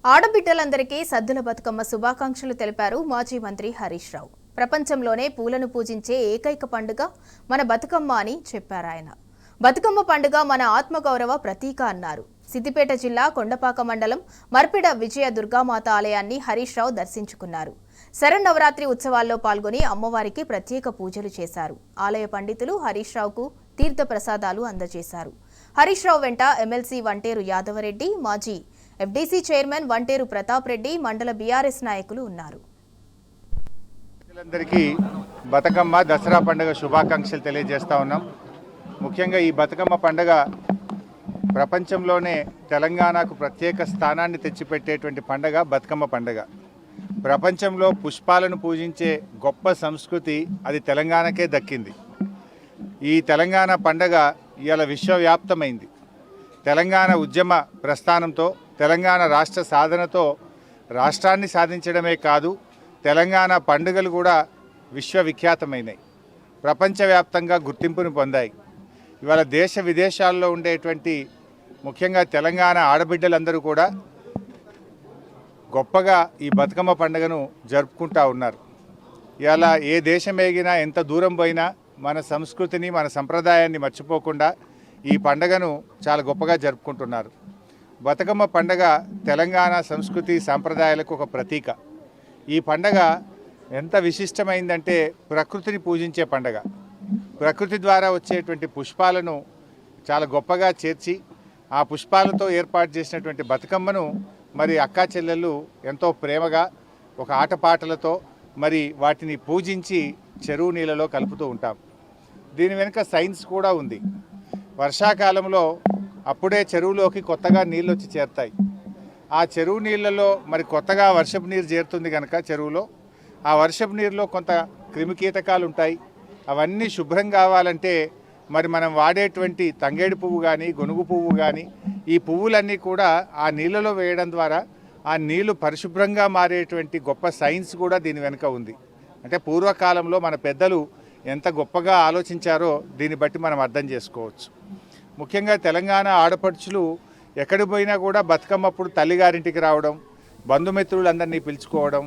ఆడబిడ్డలందరికీ సద్దుల బతుకమ్మ శుభాకాంక్షలు తెలిపారు మాజీ మంత్రి హరీష్ రావు. ప్రపంచంలోనే పూలను పూజించే ఏకైక పండుగ మన బతుకమ్మ అని చెప్పారాయన. బతుకమ్మ పండుగ మన ఆత్మగౌరవ ప్రతీక అన్నారు. సిద్దిపేట జిల్లా కొండపాక మండలం మర్పిడ విజయ దుర్గామాత ఆలయాన్ని హరీష్ రావు దర్శించుకున్నారు. శరన్నవరాత్రి ఉత్సవాల్లో పాల్గొని అమ్మవారికి ప్రత్యేక పూజలు చేశారు. ఆలయ పండితులు హరీష్ రావుకు తీర్థ ప్రసాదాలు అందజేశారు. హరీష్ రావు వెంట ఎమ్మెల్సీ వంటేరు యాదవరెడ్డి, మాజీ ఎఫ్డీసీ చైర్మన్ వంటేరు ప్రతాప్ రెడ్డి, మండల బీఆర్ఎస్ నాయకులు ఉన్నారు. అందరికీ బతుకమ్మ దసరా పండుగ శుభాకాంక్షలు తెలియజేస్తా ఉన్నాం. ముఖ్యంగా ఈ బతుకమ్మ పండుగ ప్రపంచంలోనే తెలంగాణకు ప్రత్యేక స్థానాన్ని తెచ్చిపెట్టేటువంటి పండుగ బతుకమ్మ పండుగ. ప్రపంచంలో పుష్పాలను పూజించే గొప్ప సంస్కృతి అది తెలంగాణకే దక్కింది. ఈ తెలంగాణ పండుగ ఇవాళ విశ్వవ్యాప్తమైంది. తెలంగాణ ఉద్యమ ప్రస్థానంతో, తెలంగాణ రాష్ట్ర సాధనతో రాష్ట్రాన్ని సాధించడమే కాదు, తెలంగాణ పండుగలు కూడా విశ్వవిఖ్యాతమైనవి, ప్రపంచవ్యాప్తంగా గుర్తింపును పొందాయి. ఇవాళ దేశ విదేశాల్లో ఉండేటువంటి ముఖ్యంగా తెలంగాణ ఆడబిడ్డలందరూ కూడా గొప్పగా ఈ బతుకమ్మ పండుగను జరుపుకుంటూ ఉన్నారు. ఇవాళ ఏ దేశం ఎగినా, ఎంత దూరం పోయినా మన సంస్కృతిని, మన సంప్రదాయాన్ని మర్చిపోకుండా ఈ పండుగను చాలా గొప్పగా జరుపుకుంటున్నారు. బతుకమ్మ పండుగ తెలంగాణ సంస్కృతి సాంప్రదాయాలకు ఒక ప్రతీక. ఈ పండుగ ఎంత విశిష్టమైందంటే ప్రకృతిని పూజించే పండుగ. ప్రకృతి ద్వారా వచ్చేటువంటి పుష్పాలను చాలా గొప్పగా చేర్చి ఆ పుష్పాలతో ఏర్పాటు చేసినటువంటి బతుకమ్మను మరి అక్కా చెల్లెళ్ళు ఎంతో ప్రేమగా ఒక ఆటపాటలతో మరి వాటిని పూజించి చెరువు నీళ్ళలో కలుపుతూ ఉంటాం. దీని వెనుక సైన్స్ కూడా ఉంది. వర్షాకాలంలో అప్పుడే చెరువులోకి కొత్తగా నీళ్ళు వచ్చి చేరుతాయి. ఆ చెరువు నీళ్ళలో మరి కొత్తగా వర్షపు నీరు చేరుతుంది కనుక చెరువులో ఆ వర్షపు నీరులో కొంత క్రిమికీటకాలు ఉంటాయి. అవన్నీ శుభ్రం కావాలంటే మరి మనం వాడేటువంటి తంగేడు పువ్వు కానీ, గొనుగు పువ్వు కానీ, ఈ పువ్వులన్నీ కూడా ఆ నీళ్ళలో వేయడం ద్వారా ఆ నీళ్లు పరిశుభ్రంగా మారేటువంటి గొప్ప సైన్స్ కూడా దీని వెనుక ఉంది. అంటే పూర్వకాలంలో మన పెద్దలు ఎంత గొప్పగా ఆలోచించారో దీన్ని బట్టి మనం అర్థం చేసుకోవచ్చు. ముఖ్యంగా తెలంగాణ ఆడపడుచులు ఎక్కడికి పోయినా కూడా బతుకమ్మప్పుడు తల్లిగారింటికి రావడం, బంధుమిత్రులందరినీ పిలుచుకోవడం,